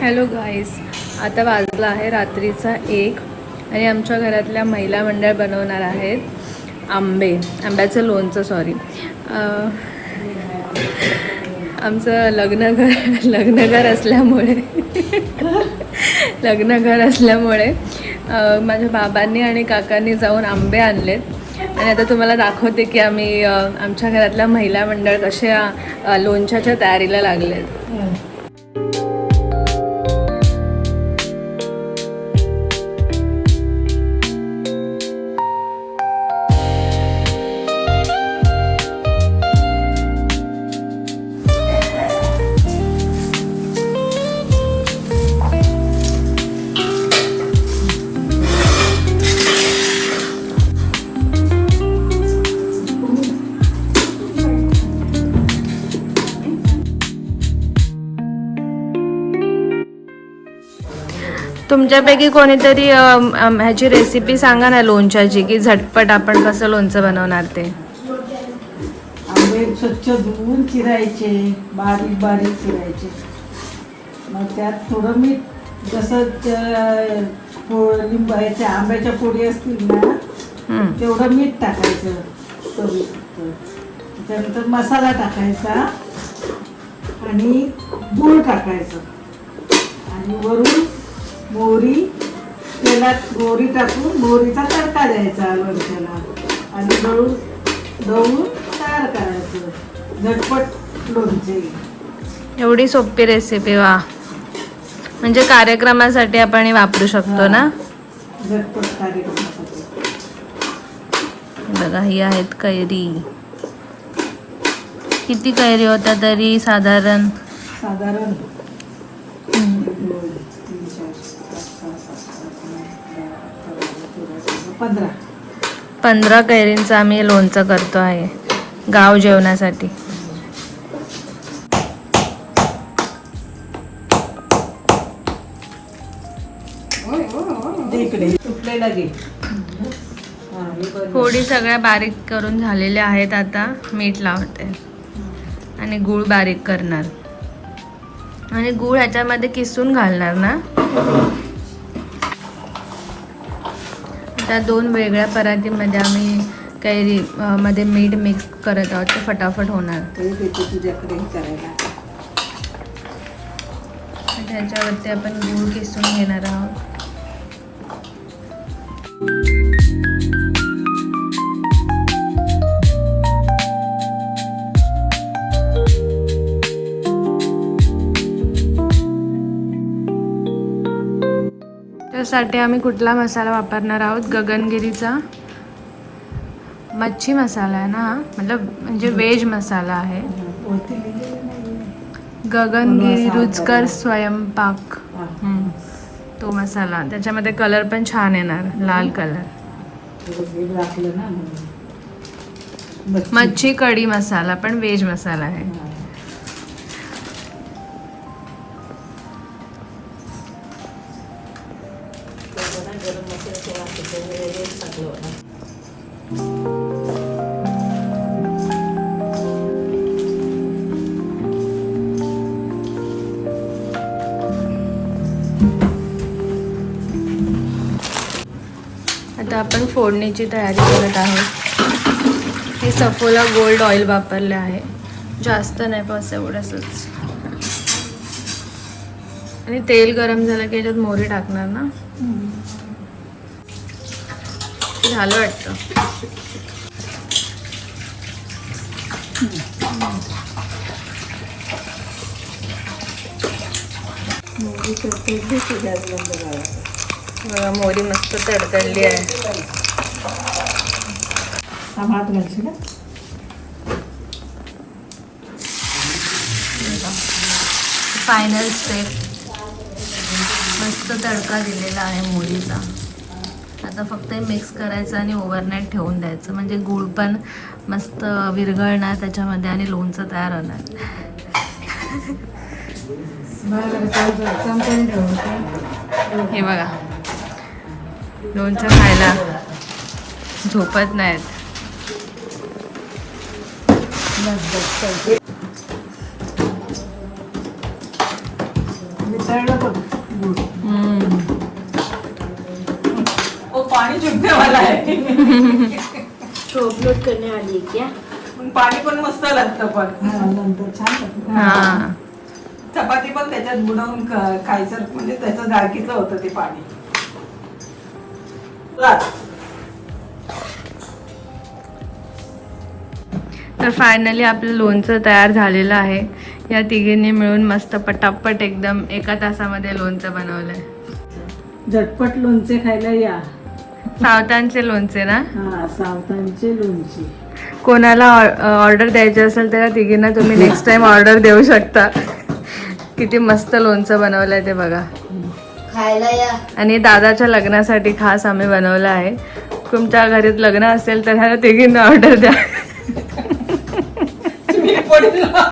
Hello guys, आता वाजला आहे रात्रीचा 1 आणि आमच्या घरातल्या महिला मंडळ बनवणार आहेत आंब्याचं लोणचं. आमचं लग्नघर असल्यामुळे माझ्या बाबांनी आणि काकांनी जाऊन आंबे आणलेत आणि आता तुम्हाला दाखवते की आम्ही आमच्या घरातल्या महिला मंडळ कशा लोणच्याच्या तयारीला लागलेत. तुमच्यापैकी कोणीतरी ह्याची रेसिपी सांगा ना लोणच्याची, की झटपट आपण कसं लोणचं बनवणार ते. आंबे स्वच्छ धुवून चिरायचे, बारीक बारीक चिरायचे. मग त्यात थोडं मीठ, जसं लिंबाच्या आंब्याच्या फोडी असतील ना तेवढं मीठ टाकायचं. त्यानंतर मसाला टाकायचा आणि गूळ टाकायचं आणि वरून तेलात मोहरी टाकून मोहरीचा तडका द्यायचा लोणच्याला आणि दळून तयार करायचं. झटपट लोणचे. एवढी सोपी रेसिपी, वा. म्हणजे कार्यक्रमासाठी आपण वापरू शकतो ना. झटपट कार्यक्रमासाठी. बघा, ही आहेत कैरी. किती कैरी होत्या तरी साधारण? 15 कैरींचं आम्ही लोणचं करतो आहे गाव जेवणासाठी. फोडी सगळ्या बारीक करून झालेल्या आहेत. आता मीठ लावते आणि गूळ बारीक करणार आणि गूळ ह्याच्यामध्ये किसून घालणार ना. त्या 2 वेगळ्या परातीमध्ये आम्ही कैरी मध्ये मीठ मिक्स करत आहोत. ते फटाफट होणार. त्याच्यावरती आपण गूळ किसून घेणार आहोत. त्यासाठी आम्ही कुठला मसाला वापरणार आहोत? गगनगिरीचा मच्छी मसाला आहे ना, म्हणजे वेज मसाला आहे. गगनगिरी रुचकर स्वयंपाक, तो मसाला. त्याच्यामध्ये कलर पण छान येणार, लाल कलर. मच्छी कढी मसाला पण वेज मसाला आहे. आता आपण फोडणीची तयारी करत आहोत. हे सफोला गोल्ड ऑइल वापरले आहे, जास्त नाही, बस एवढंच. आणि तेल गरम झालं की याच्यात मोहरी टाकणार ना. झालं वाटतं. बघा, मोहरी मस्त तडतडली आहे. Final step. मस्त तडका दिलेला आहे मोहरीचा. आता फक्त मिक्स करायचं आणि ओव्हरनाईट ठेवून द्यायचं, म्हणजे गूळ पण मस्त विरघळणार त्याच्यामध्ये आणि लोणचं तयार होणार. हे बघा, लोणचं खायला झोपत नाहीत. वितळलं बघ गुळ. वो पानी चुभने वाला है. अपलोड करने वाली है क्या? पण पाणी पण मस्त लागतं पण. हा, नंतर छान लागतं. हाँ चपाती पण त्याच्यात बुडवून खायचं म्हणजे त्याचं गाळकीचं होतं ते पाणी. तर फायनली आपलं लोणचं तयार झालेलं आहे. या तिघींनी मिळून मस्त पटापट एकदम एका तासामध्ये लोणचं बनवलंय. झटपट लोणचे खायला या. सावतांचे लोणचे ना. हा, सावतांचे लोणचे. कोणाला ऑर्डर द्यायची असेल तर या तिघींना तुम्ही नेक्स्ट टाइम ऑर्डर देऊ शकता. किती मस्त लोणचं बनवलंय ते बघा. खायला या. आणि दादाच्या लग्नासाठी खास आम्ही बनवलं आहे. तुमच्या घरात लग्न असेल तर ह्या तिघींना ऑर्डर द्या. मी पडलो.